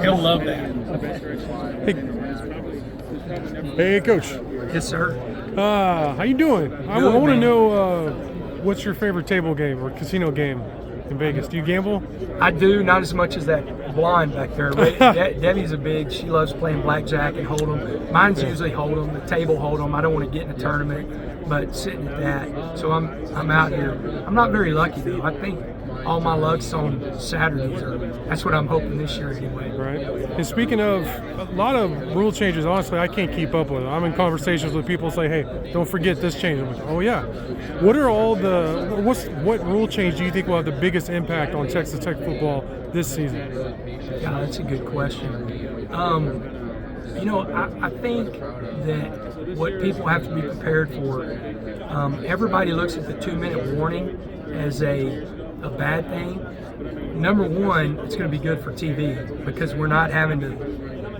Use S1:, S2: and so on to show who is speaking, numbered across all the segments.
S1: He'll love that.
S2: Hey, Coach.
S1: Yes, sir.
S2: How you doing? I
S1: Good,
S2: want to
S1: man.
S2: know what's your favorite table game or casino game in Vegas? Do you gamble?
S1: I do, not as much as that blonde back there. Debbie's she loves playing blackjack and hold'em. Mine's usually hold'em, the table hold'em. I don't want to get in a tournament, but sitting at that. So I'm out here. I'm not very lucky though. I think all my luck's on Saturdays. That's what I'm hoping this year anyway.
S2: Right. And speaking of a lot of rule changes, honestly, I can't keep up with it. I'm in conversations with people say, "Hey, don't forget this change." I'm like, "Oh yeah." What are all what rule change do you think will have the biggest impact on Texas Tech football this season?
S1: Yeah, that's a good question. I think that what people have to be prepared for, everybody looks at the 2-minute warning as a bad thing. Number one, it's going to be good for TV because we're not having to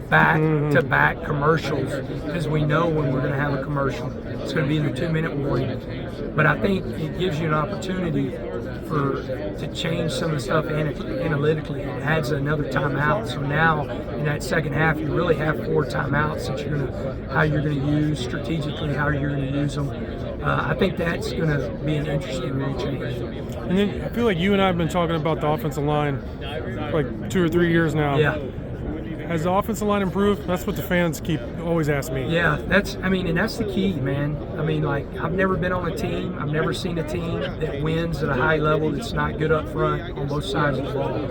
S1: back-to-back commercials because we know when we're going to have a commercial. It's going to be in the 2-minute warning. But I think it gives you an opportunity to change some of the stuff analytically. It adds another timeout. So now in that second half, you really have 4 timeouts that how you're going to use strategically, how you're going to use them. I think that's going to be an interesting rule change.
S2: And then I feel like you and I have been talking about the offensive line for like 2 or 3 years now.
S1: Yeah.
S2: Has the offensive line improved? That's what the fans keep always asking me.
S1: Yeah, that's the key, man. I've never been on a team. I've never seen a team that wins at a high level that's not good up front on both sides of the ball.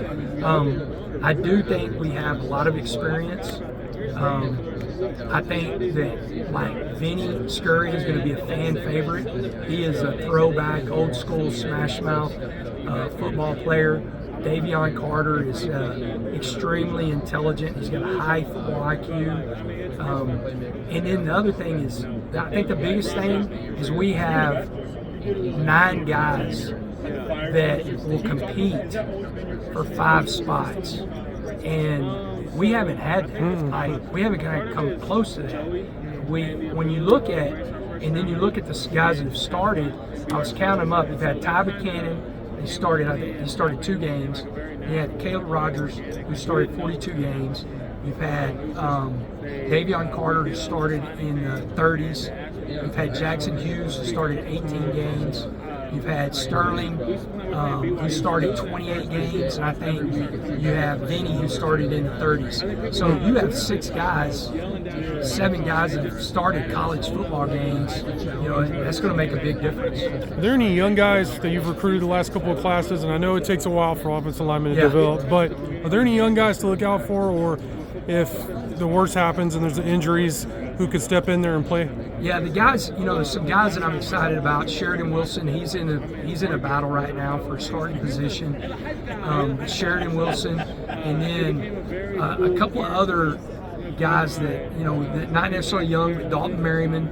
S1: I do think we have a lot of experience. I think that Vinny Scurry is going to be a fan favorite. He is a throwback, old school smash mouth football player. Davion Carter is extremely intelligent. He's got a high football IQ. And then the other thing is, I think the biggest thing is we have 9 guys that will compete for 5 spots. And we haven't had that. We haven't kind of come close to that. When you look at, and then you look at the guys that have started, I was counting them up. You've had Ty Buchanan. He started 2 games. You had Caleb Rogers, who started 42 games. You've had Davion Carter, who started in the 30s. You've had Jackson Hughes, who started 18 games. You've had Sterling, who started 28 games, and I think you have Vinny, who started in the 30s. So you have 7 guys that have started college football games. That's going to make a big difference.
S2: Are there any young guys that you've recruited the last couple of classes? And I know it takes a while for offensive linemen to develop, but are there any young guys to look out for, or if the worst happens and there's injuries, who could step in there and play?
S1: Yeah, the guys, there's some guys that I'm excited about. Sheridan Wilson, he's in a battle right now for a starting position. Sheridan Wilson, and then a couple of other guys that not necessarily young, but Dalton Merriman.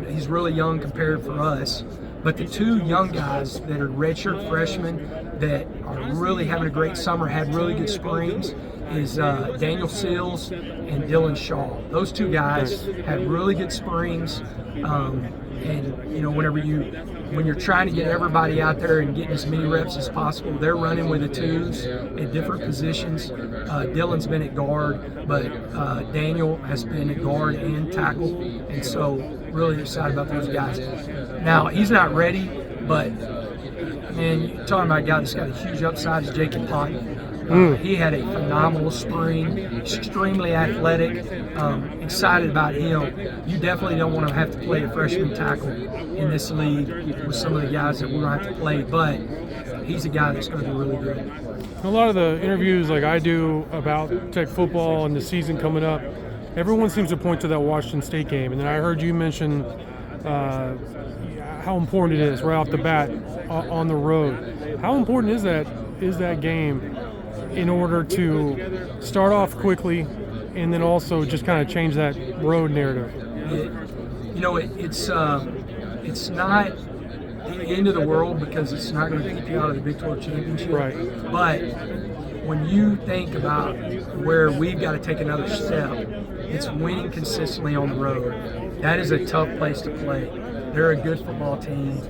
S1: He's really young compared for us. But the 2 young guys that are redshirt freshmen that are really having a great summer, had really good springs, is Daniel Seals and Dylan Shaw. Those 2 guys had really good springs, and when you're trying to get everybody out there and getting as many reps as possible, they're running with the 2s at different positions. Dylan's been at guard, but Daniel has been at guard and tackle, and so really excited about those guys. Now he's not ready, but man, you're talking about a guy that's got a huge upside is Jacob Ponton. He had a phenomenal spring, extremely athletic, excited about him. You definitely don't want to have to play a freshman tackle in this league with some of the guys that we're going to have to play, but he's a guy that's going to be really good.
S2: A lot of the interviews like I do about Tech football and the season coming up, everyone seems to point to that Washington State game. And then I heard you mention how important it is right off the bat on the road. How important is that game in order to start off quickly and then also just kind of change that road narrative?
S1: It's not the end of the world because it's not going to keep you out of the Big 12 championship.
S2: Right.
S1: But when you think about where we've got to take another step, it's winning consistently on the road. That is a tough place to play. They're a good football team.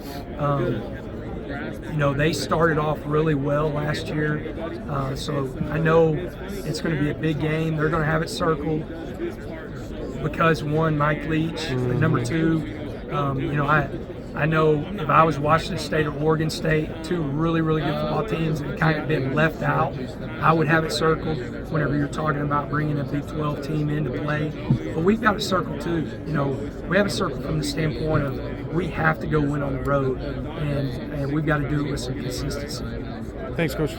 S1: They started off really well last year, so I know it's going to be a big game. They're going to have it circled because, one, Mike Leach, and number two, I know if I was Washington State or Oregon State, two really, really good football teams that kind of been left out, I would have it circled whenever you're talking about bringing a Big 12 team into play. But we've got it circled too. We have it circled from the standpoint of we have to go win on the road, and we've got to do it with some consistency.
S2: Thanks, Coach.